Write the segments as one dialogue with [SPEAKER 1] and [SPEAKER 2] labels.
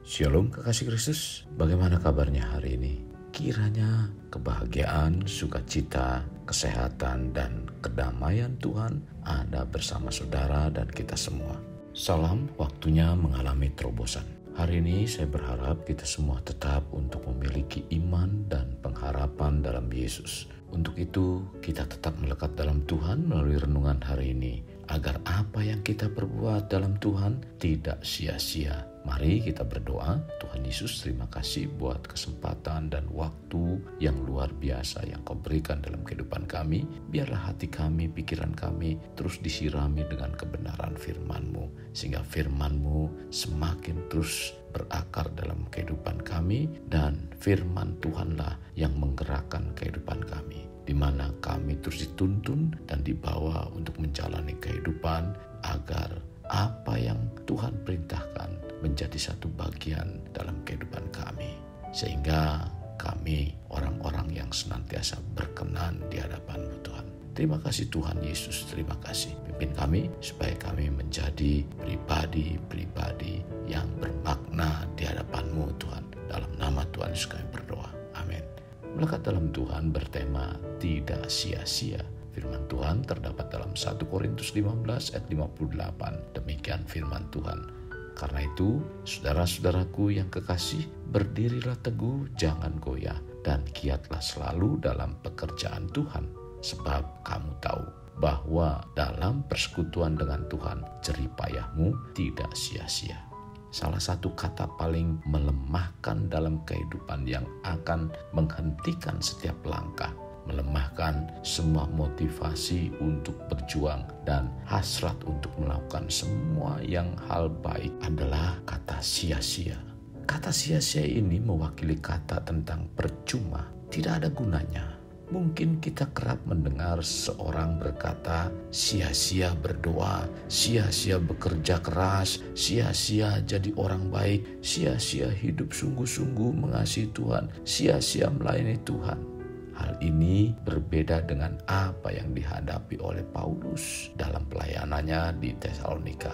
[SPEAKER 1] Shalom kekasih Kristus, bagaimana kabarnya hari ini? Kiranya kebahagiaan, sukacita, kesehatan, dan kedamaian Tuhan ada bersama saudara dan kita semua. Salam, waktunya mengalami terobosan. Hari ini saya berharap kita semua tetap untuk memiliki iman dan pengharapan dalam Yesus. Untuk itu kita tetap melekat dalam Tuhan melalui renungan hari ini, agar apa yang kita perbuat dalam Tuhan tidak sia-sia. Mari kita berdoa. Tuhan Yesus, terima kasih buat kesempatan dan waktu yang luar biasa yang Kau berikan dalam kehidupan kami. Biarlah hati kami, pikiran kami terus disirami dengan kebenaran firman-Mu, sehingga firman-Mu semakin terus berakar dalam kehidupan kami, dan firman Tuhanlah yang menggerakkan kehidupan kami, di mana kami terus dituntun dan dibawa untuk menjalani kehidupan agar apa yang Tuhan perintahkan menjadi satu bagian dalam kehidupan kami, sehingga kami orang-orang yang senantiasa berkenan di hadapan-Mu Tuhan. Terima kasih Tuhan Yesus, terima kasih. Pimpin kami supaya kami menjadi pribadi-pribadi yang bermakna di hadapan-Mu Tuhan. Dalam nama Tuhan Yesus kami berdoa, amin. Melekat dalam Tuhan bertema tidak sia-sia. Firman Tuhan terdapat dalam 1 Korintus 15 ayat 58. Demikian firman Tuhan. Karena itu, saudara-saudaraku yang kekasih, berdirilah teguh, jangan goyah, dan giatlah selalu dalam pekerjaan Tuhan. Sebab kamu tahu bahwa dalam persekutuan dengan Tuhan, jerih payahmu tidak sia-sia. Salah satu kata paling melemahkan dalam kehidupan yang akan menghentikan setiap langkah, melemahkan semua motivasi untuk berjuang dan hasrat untuk melakukan semua yang hal baik adalah kata sia-sia. Kata sia-sia ini mewakili kata tentang percuma, tidak ada gunanya. Mungkin kita kerap mendengar seorang berkata, sia-sia berdoa, sia-sia bekerja keras, sia-sia jadi orang baik, sia-sia hidup sungguh-sungguh mengasihi Tuhan, sia-sia melayani Tuhan. Hal ini berbeda dengan apa yang dihadapi oleh Paulus dalam pelayanannya di Tesalonika.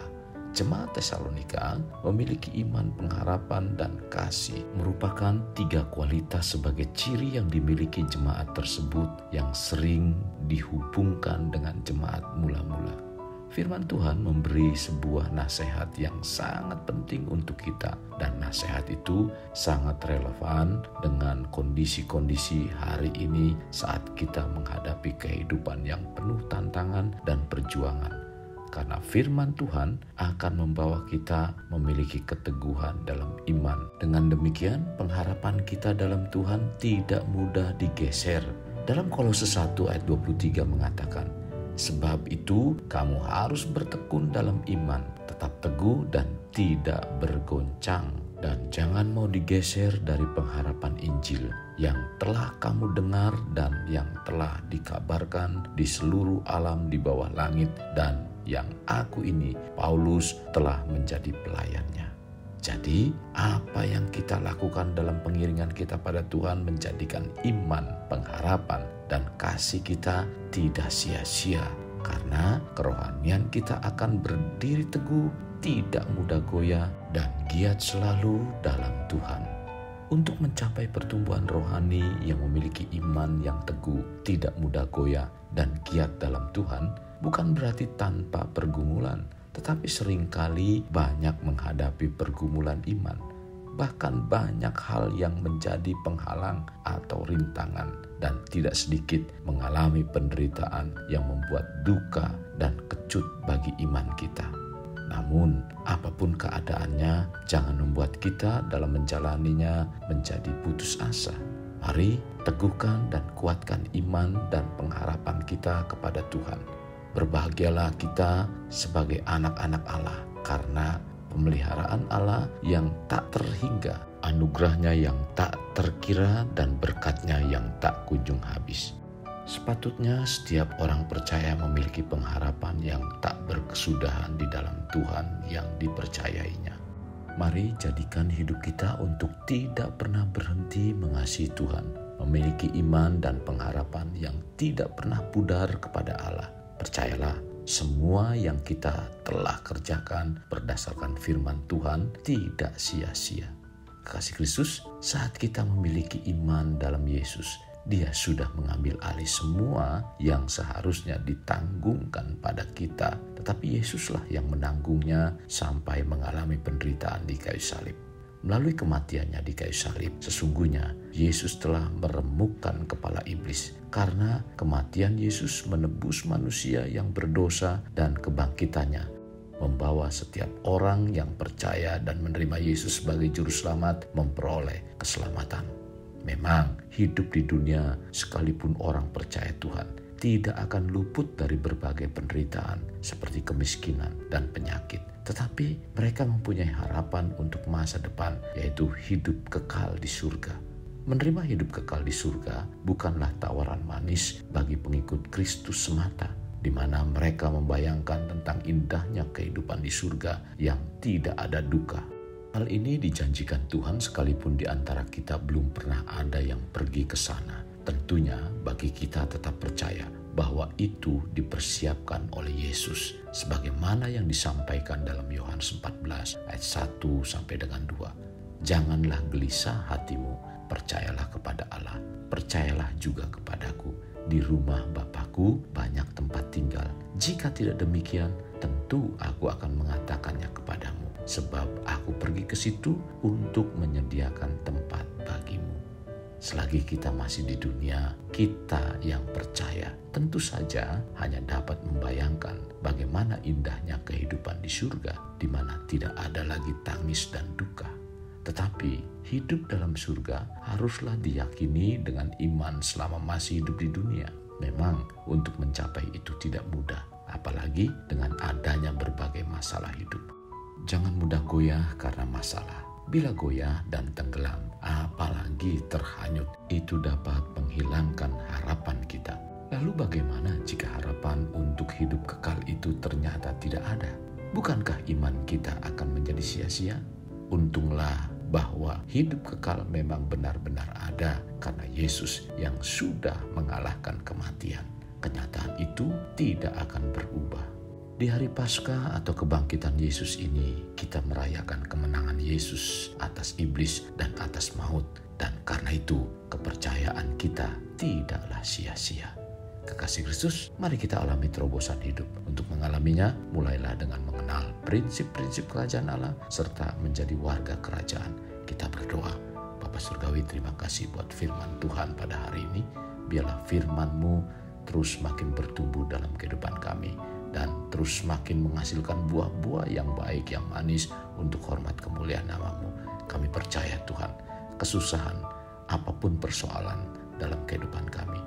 [SPEAKER 1] Jemaat Tesalonika memiliki iman, pengharapan, dan kasih, merupakan 3 kualitas sebagai ciri yang dimiliki jemaat tersebut yang sering dihubungkan dengan jemaat mula-mula. Firman Tuhan memberi sebuah nasihat yang sangat penting untuk kita, dan nasihat itu sangat relevan dengan kondisi-kondisi hari ini saat kita menghadapi kehidupan yang penuh tantangan dan perjuangan. Karena firman Tuhan akan membawa kita memiliki keteguhan dalam iman. Dengan demikian, pengharapan kita dalam Tuhan tidak mudah digeser. Dalam Kolose 1 ayat 23 mengatakan, sebab itu kamu harus bertekun dalam iman, tetap teguh dan tidak bergoncang. Dan jangan mau digeser dari pengharapan Injil yang telah kamu dengar dan yang telah dikabarkan di seluruh alam di bawah langit, dan yang aku ini, Paulus, telah menjadi pelayannya. Jadi, apa yang kita lakukan dalam pengiringan kita pada Tuhan menjadikan iman, pengharapan, dan kasih kita tidak sia-sia. Karena kerohanian kita akan berdiri teguh, tidak mudah goyah, dan giat selalu dalam Tuhan. Untuk mencapai pertumbuhan rohani yang memiliki iman yang teguh, tidak mudah goyah, dan giat dalam Tuhan, bukan berarti tanpa pergumulan, tetapi seringkali banyak menghadapi pergumulan iman. Bahkan banyak hal yang menjadi penghalang atau rintangan, dan tidak sedikit mengalami penderitaan yang membuat duka dan kecut bagi iman kita. Namun, apapun keadaannya, jangan membuat kita dalam menjalaninya menjadi putus asa. Mari teguhkan dan kuatkan iman dan pengharapan kita kepada Tuhan. Berbahagialah kita sebagai anak-anak Allah, karena pemeliharaan Allah yang tak terhingga, anugerahnya yang tak terkira, dan berkatnya yang tak kunjung habis. Sepatutnya setiap orang percaya memiliki pengharapan yang tak berkesudahan di dalam Tuhan yang dipercayainya. Mari jadikan hidup kita untuk tidak pernah berhenti mengasihi Tuhan, memiliki iman dan pengharapan yang tidak pernah pudar kepada Allah. Percayalah, semua yang kita telah kerjakan berdasarkan firman Tuhan tidak sia-sia. Kekasih Kristus, saat kita memiliki iman dalam Yesus, Dia sudah mengambil alih semua yang seharusnya ditanggungkan pada kita. Tetapi Yesuslah yang menanggungnya sampai mengalami penderitaan di kayu salib. Melalui kematiannya di kayu salib, sesungguhnya Yesus telah meremukkan kepala iblis. Karena kematian Yesus menebus manusia yang berdosa dan kebangkitannya membawa setiap orang yang percaya dan menerima Yesus sebagai juru selamat memperoleh keselamatan. Memang hidup di dunia sekalipun orang percaya Tuhan tidak akan luput dari berbagai penderitaan seperti kemiskinan dan penyakit. Tetapi mereka mempunyai harapan untuk masa depan, yaitu hidup kekal di surga. Menerima hidup kekal di surga bukanlah tawaran manis bagi pengikut Kristus semata, di mana mereka membayangkan tentang indahnya kehidupan di surga yang tidak ada duka. Hal ini dijanjikan Tuhan sekalipun di antara kita belum pernah ada yang pergi ke sana. Tentunya bagi kita tetap percaya bahwa itu dipersiapkan oleh Yesus sebagaimana yang disampaikan dalam Yohanes 14 ayat 1 sampai dengan 2. Janganlah gelisah hatimu, percayalah kepada Allah, percayalah juga kepadaku. Di rumah Bapakku banyak tempat tinggal. Jika tidak demikian, tentu aku akan mengatakannya kepadamu. Sebab aku pergi ke situ untuk menyediakan tempat bagimu. Selagi kita masih di dunia, kita yang percaya tentu saja hanya dapat membayangkan bagaimana indahnya kehidupan di surga, di mana tidak ada lagi tangis dan duka. Tetapi hidup dalam surga haruslah diyakini dengan iman selama masih hidup di dunia. Memang untuk mencapai itu tidak mudah, apalagi dengan adanya berbagai masalah hidup. Jangan mudah goyah karena masalah. Bila goyah dan tenggelam, apalagi terhanyut, itu dapat menghilangkan harapan kita. Lalu bagaimana jika harapan untuk hidup kekal itu ternyata tidak ada? Bukankah iman kita akan menjadi sia-sia? Untunglah bahwa hidup kekal memang benar-benar ada karena Yesus yang sudah mengalahkan kematian. Kenyataan itu tidak akan berubah. Di hari Paskah atau kebangkitan Yesus ini, kita merayakan kemenangan Yesus atas iblis dan atas maut. Dan karena itu, kepercayaan kita tidaklah sia-sia. Kekasih Kristus, mari kita alami terobosan hidup. Untuk mengalaminya, mulailah dengan mengenal prinsip-prinsip kerajaan Allah serta menjadi warga kerajaan. Kita berdoa. Bapa Surgawi, terima kasih buat firman Tuhan pada hari ini. Biarlah firman-Mu terus makin bertumbuh dalam kehidupan kami dan terus makin menghasilkan buah-buah yang baik, yang manis untuk hormat kemuliaan nama-Mu. Kami percaya Tuhan, kesusahan, apapun persoalan dalam kehidupan kami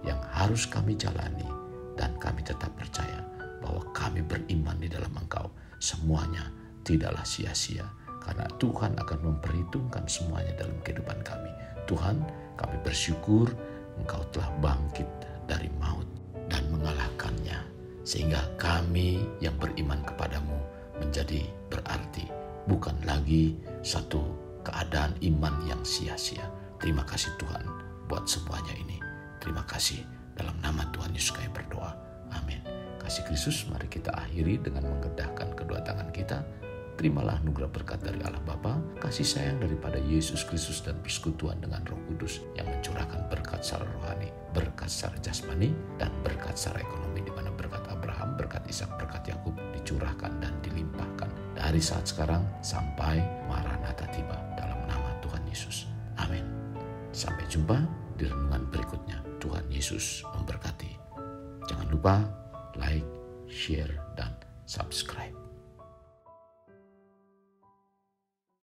[SPEAKER 1] yang harus kami jalani, dan kami tetap percaya bahwa kami beriman di dalam Engkau, semuanya tidaklah sia-sia, karena Tuhan akan memperhitungkan semuanya dalam kehidupan kami. Tuhan, kami bersyukur Engkau telah bangkit dari maut dan mengalahkannya, sehingga kami yang beriman kepadamu menjadi berarti, bukan lagi satu keadaan iman yang sia-sia. Terima kasih Tuhan buat semuanya ini. Terima kasih, dalam nama Tuhan Yesus kami berdoa. Amin. Kasih Kristus, mari kita akhiri dengan mengedahkan kedua tangan kita. Terimalah anugerah berkat dari Allah Bapa, kasih sayang daripada Yesus Kristus, dan persekutuan dengan Roh Kudus yang mencurahkan berkat secara rohani, berkat secara jasmani, dan berkat secara ekonomi, di mana berkat Abraham, berkat Ishak, berkat Yakub dicurahkan dan dilimpahkan dari saat sekarang sampai Maranatha tiba, dalam nama Tuhan Yesus. Amin. Sampai jumpa di renungan berikutnya. Tuhan Yesus memberkati. Jangan lupa like, share, dan subscribe.